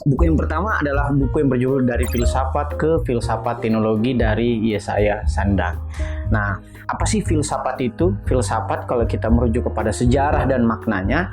Buku yang pertama adalah buku yang berjudul Dari Filsafat ke Filsafat Teknologi dari Yesaya Sandang. Nah, apa sih filsafat itu? Filsafat kalau kita merujuk kepada sejarah dan maknanya,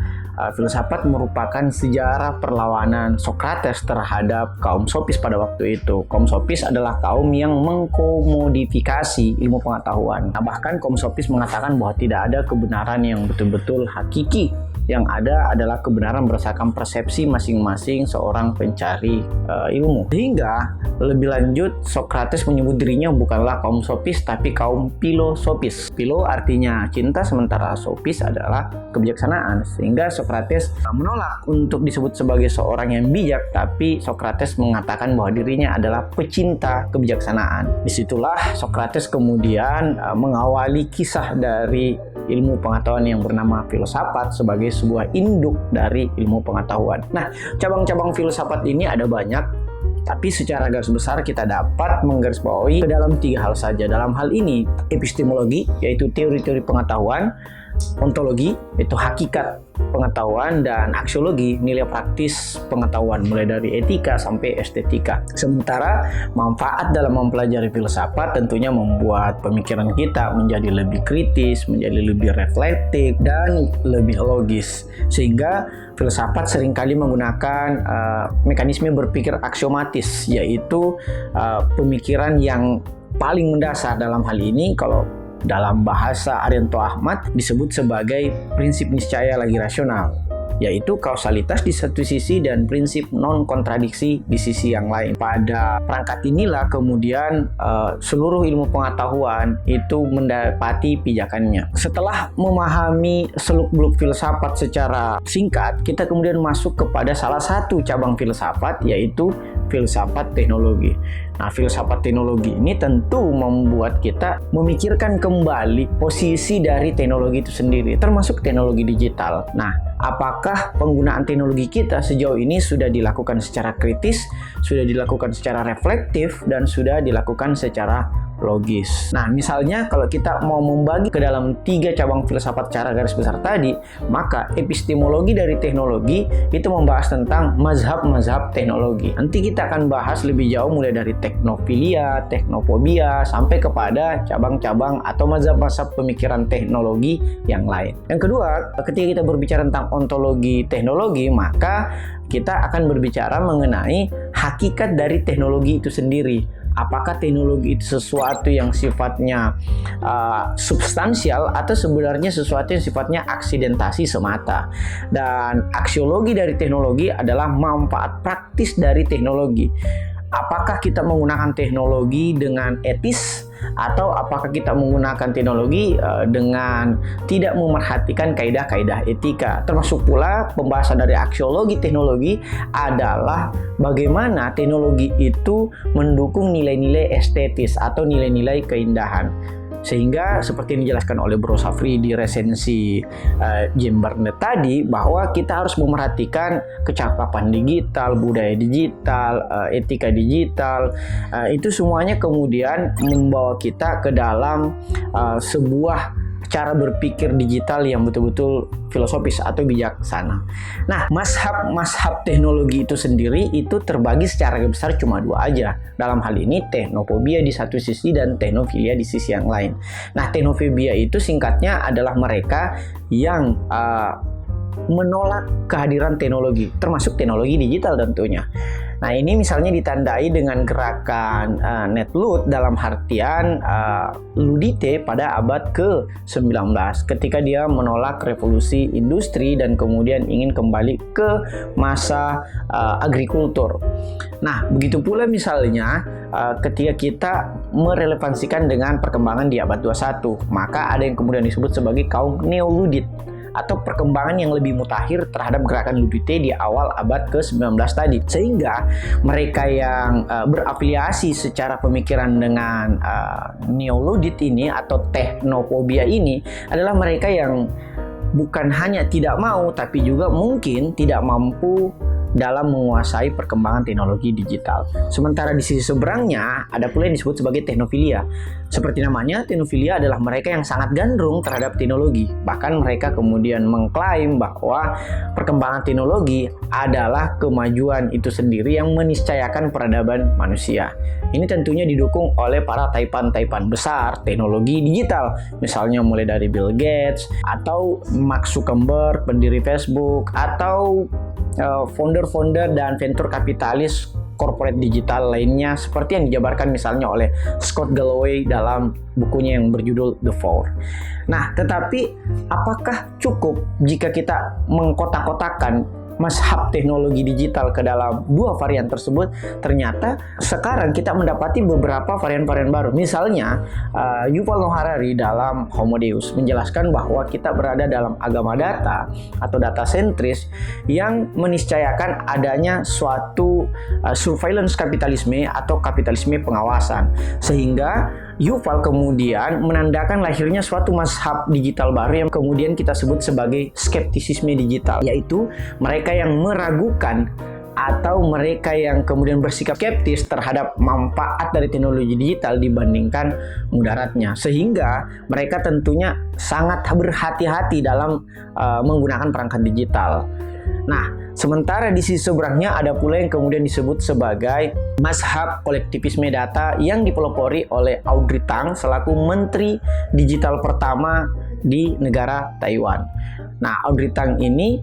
filsafat merupakan sejarah perlawanan Sokrates terhadap kaum sofis pada waktu itu. Kaum sofis adalah kaum yang mengkomodifikasi ilmu pengetahuan. Nah, bahkan kaum sofis mengatakan bahwa tidak ada kebenaran yang betul-betul hakiki. Yang ada adalah kebenaran berdasarkan persepsi masing-masing seorang pencari ilmu. Sehingga lebih lanjut Sokrates menyebut dirinya bukanlah kaum sofis tapi kaum filosofis. Philo artinya cinta, sementara sofis adalah kebijaksanaan. Sehingga Sokrates menolak untuk disebut sebagai seorang yang bijak, tapi Sokrates mengatakan bahwa dirinya adalah pecinta kebijaksanaan. Disitulah Sokrates kemudian mengawali kisah dari ilmu pengetahuan yang bernama filsafat sebagai sebuah induk dari ilmu pengetahuan. Nah, cabang-cabang filsafat ini ada banyak, tapi secara garis besar kita dapat menggarisbawahi ke dalam 3 hal saja. Dalam hal ini, epistemologi, yaitu teori-teori pengetahuan, ontologi, yaitu hakikat pengetahuan, dan aksiologi, nilai praktis pengetahuan, mulai dari etika sampai estetika. Sementara manfaat dalam mempelajari filsafat tentunya membuat pemikiran kita menjadi lebih kritis, menjadi lebih reflektif, dan lebih logis. Sehingga filsafat seringkali menggunakan mekanisme berpikir aksiomatis, yaitu pemikiran yang paling mendasar. Dalam hal ini, kalau dalam bahasa Arianto Ahmad disebut sebagai prinsip niscaya lagi rasional, yaitu kausalitas di satu sisi dan prinsip non-kontradiksi di sisi yang lain. Pada perangkat inilah kemudian seluruh ilmu pengetahuan itu mendapati pijakannya. Setelah memahami seluk-beluk filsafat secara singkat, kita kemudian masuk kepada salah satu cabang filsafat, yaitu filsafat teknologi. Nah, filsafat teknologi ini tentu membuat kita memikirkan kembali posisi dari teknologi itu sendiri, termasuk teknologi digital. Nah, apakah penggunaan teknologi kita sejauh ini sudah dilakukan secara kritis, sudah dilakukan secara reflektif, dan sudah dilakukan secara logis. Nah, misalnya kalau kita mau membagi ke dalam 3 cabang filsafat secara garis besar tadi, maka epistemologi dari teknologi itu membahas tentang mazhab-mazhab teknologi. Nanti kita akan bahas lebih jauh mulai dari teknofilia, teknofobia, sampai kepada cabang-cabang atau mazhab-mazhab pemikiran teknologi yang lain. Yang kedua, ketika kita berbicara tentang ontologi teknologi, maka kita akan berbicara mengenai hakikat dari teknologi itu sendiri. Apakah teknologi itu sesuatu yang sifatnya substansial atau sebenarnya sesuatu yang sifatnya aksidentasi semata. Dan aksiologi dari teknologi adalah manfaat praktis dari teknologi. Apakah kita menggunakan teknologi dengan etis, atau apakah kita menggunakan teknologi dengan tidak memerhatikan kaidah-kaidah etika. Termasuk pula pembahasan dari aksiologi teknologi adalah bagaimana teknologi itu mendukung nilai-nilai estetis atau nilai-nilai keindahan. Sehingga seperti yang dijelaskan oleh Bro Safri di resensi Jembernet tadi, bahwa kita harus memerhatikan kecakapan digital, budaya digital, etika digital, itu semuanya kemudian membawa kita ke dalam sebuah cara berpikir digital yang betul-betul filosofis atau bijaksana. Nah, mazhab teknologi itu sendiri itu terbagi secara besar cuma 2 aja. Dalam hal ini teknofobia di satu sisi dan teknofilia di sisi yang lain. Nah, teknofobia itu singkatnya adalah mereka yang menolak kehadiran teknologi, termasuk teknologi digital tentunya. Nah, ini misalnya ditandai dengan gerakan Netloot dalam artian Ludite pada abad ke-19 ketika dia menolak revolusi industri dan kemudian ingin kembali ke masa agrikultur. Nah, begitu pula misalnya ketika kita merelevansikan dengan perkembangan di abad 21, maka ada yang kemudian disebut sebagai kaum Neoludit atau perkembangan yang lebih mutakhir terhadap gerakan Ludite di awal abad ke-19 tadi. Sehingga mereka yang berafiliasi secara pemikiran dengan Neoludit ini atau teknofobia ini adalah mereka yang bukan hanya tidak mau, tapi juga mungkin tidak mampu dalam menguasai perkembangan teknologi digital. Sementara di sisi seberangnya ada pula yang disebut sebagai teknofilia. Seperti namanya, teknofilia adalah mereka yang sangat gandrung terhadap teknologi. Bahkan mereka kemudian mengklaim bahwa perkembangan teknologi adalah kemajuan itu sendiri yang meniscayakan peradaban manusia. Ini tentunya didukung oleh para taipan-taipan besar teknologi digital, misalnya mulai dari Bill Gates atau Mark Zuckerberg, pendiri Facebook, atau founder-founder dan venture kapitalis corporate digital lainnya seperti yang dijabarkan misalnya oleh Scott Galloway dalam bukunya yang berjudul The Four. Nah, tetapi apakah cukup jika kita mengkotak-kotakan mazhab teknologi digital ke dalam dua varian tersebut? Ternyata sekarang kita mendapati beberapa varian-varian baru. Misalnya Yuval Noah Harari dalam Homo Deus menjelaskan bahwa kita berada dalam agama data atau data sentris yang meniscayakan adanya suatu surveillance kapitalisme atau kapitalisme pengawasan, sehingga Yuval kemudian menandakan lahirnya suatu mazhab digital baru yang kemudian kita sebut sebagai skeptisisme digital, yaitu mereka yang meragukan atau mereka yang kemudian bersikap skeptis terhadap manfaat dari teknologi digital dibandingkan mudaratnya, sehingga mereka tentunya sangat berhati-hati dalam menggunakan perangkat digital. Nah, sementara di sisi seberangnya ada pula yang kemudian disebut sebagai mazhab kolektivisme data yang dipelopori oleh Audrey Tang selaku Menteri Digital pertama di negara Taiwan. Nah, Audrey Tang ini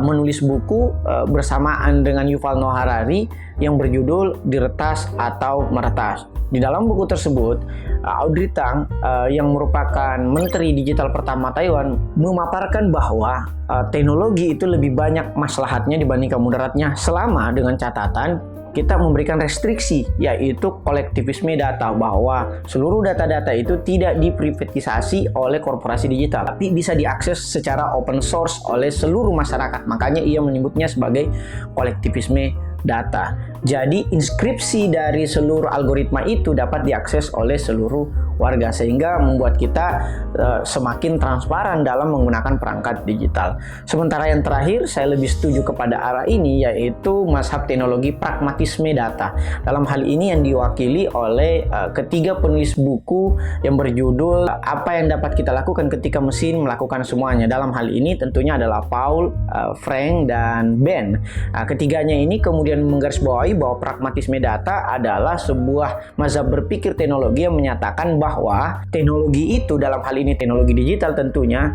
menulis buku bersamaan dengan Yuval Noah Harari yang berjudul Diretas atau Meretas. Di dalam buku tersebut, Audrey Tang yang merupakan Menteri Digital pertama Taiwan memaparkan bahwa teknologi itu lebih banyak maslahatnya dibandingkan mudaratnya selama dengan catatan kita memberikan restriksi, yaitu kolektivisme data, bahwa seluruh data-data itu tidak diprivatisasi oleh korporasi digital, tapi bisa diakses secara open source oleh seluruh masyarakat. Makanya ia menyebutnya sebagai kolektivisme data. Jadi inskripsi dari seluruh algoritma itu dapat diakses oleh seluruh warga, sehingga membuat kita semakin transparan dalam menggunakan perangkat digital. Sementara yang terakhir, saya lebih setuju kepada arah ini, yaitu mazhab teknologi pragmatisme data. Dalam hal ini yang diwakili oleh ketiga penulis buku yang berjudul Apa yang Dapat Kita Lakukan Ketika Mesin Melakukan Semuanya. Dalam hal ini tentunya adalah Paul, Frank, dan Ben. Ketiganya ini kemudian menggarisbawahi bahwa pragmatisme data adalah sebuah mazhab berpikir teknologi yang menyatakan bahwa teknologi itu, dalam hal ini teknologi digital tentunya,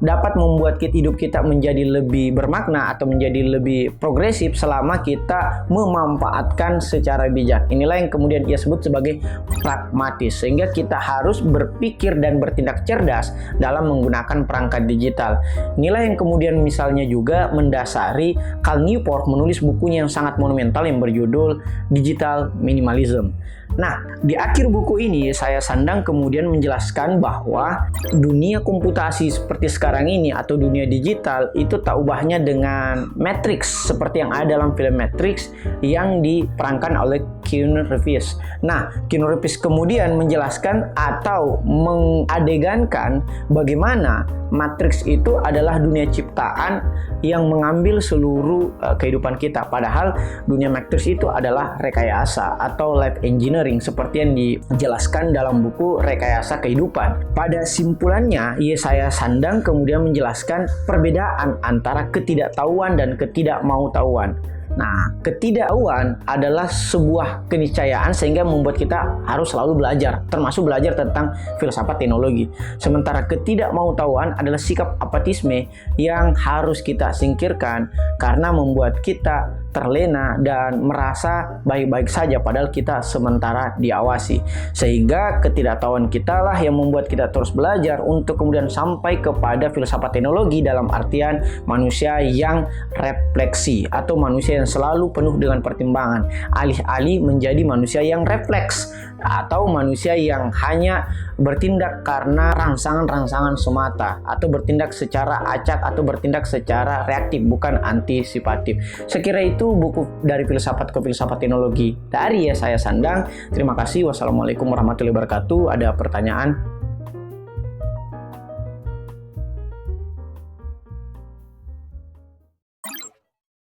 dapat membuat hidup kita menjadi lebih bermakna atau menjadi lebih progresif selama kita memanfaatkan secara bijak. Inilah yang kemudian ia sebut sebagai pragmatis, sehingga kita harus berpikir dan bertindak cerdas dalam menggunakan perangkat digital. Inilah yang kemudian misalnya juga mendasari Cal Newport menulis bukunya yang sangat monumental yang berjudul Digital Minimalism. Nah, di akhir buku ini saya Sandang kemudian menjelaskan bahwa dunia komputasi seperti sekarang ini atau dunia digital itu tak ubahnya dengan Matrix seperti yang ada dalam film Matrix yang diperankan oleh Keanu Reeves. Nah, Keanu Reeves kemudian menjelaskan atau mengadegankan bagaimana Matrix itu adalah dunia ciptaan yang mengambil seluruh kehidupan kita. Padahal dunia Matrix itu adalah rekayasa atau live engineering seperti yang dijelaskan dalam buku Rekayasa Kehidupan. Pada simpulannya, Yesaya Sandang kemudian menjelaskan perbedaan antara ketidaktahuan dan ketidakmautahuan. Nah, ketidaktahuan adalah sebuah keniscayaan sehingga membuat kita harus selalu belajar, termasuk belajar tentang filsafat teknologi. Sementara ketidakmautahuan adalah sikap apatisme yang harus kita singkirkan karena membuat kita terlena dan merasa baik-baik saja padahal kita sementara diawasi. Sehingga ketidaktahuan kita lah yang membuat kita terus belajar untuk kemudian sampai kepada filsafat teknologi dalam artian manusia yang refleksi atau manusia yang selalu penuh dengan pertimbangan, alih-alih menjadi manusia yang refleks atau manusia yang hanya bertindak karena rangsangan-rangsangan semata atau bertindak secara acak atau bertindak secara reaktif bukan antisipatif. Sekira itu buku dari filsafat ke filsafat teknologi dari Yesaya Sandang. Terima kasih. Wassalamualaikum warahmatullahi wabarakatuh. Ada pertanyaan?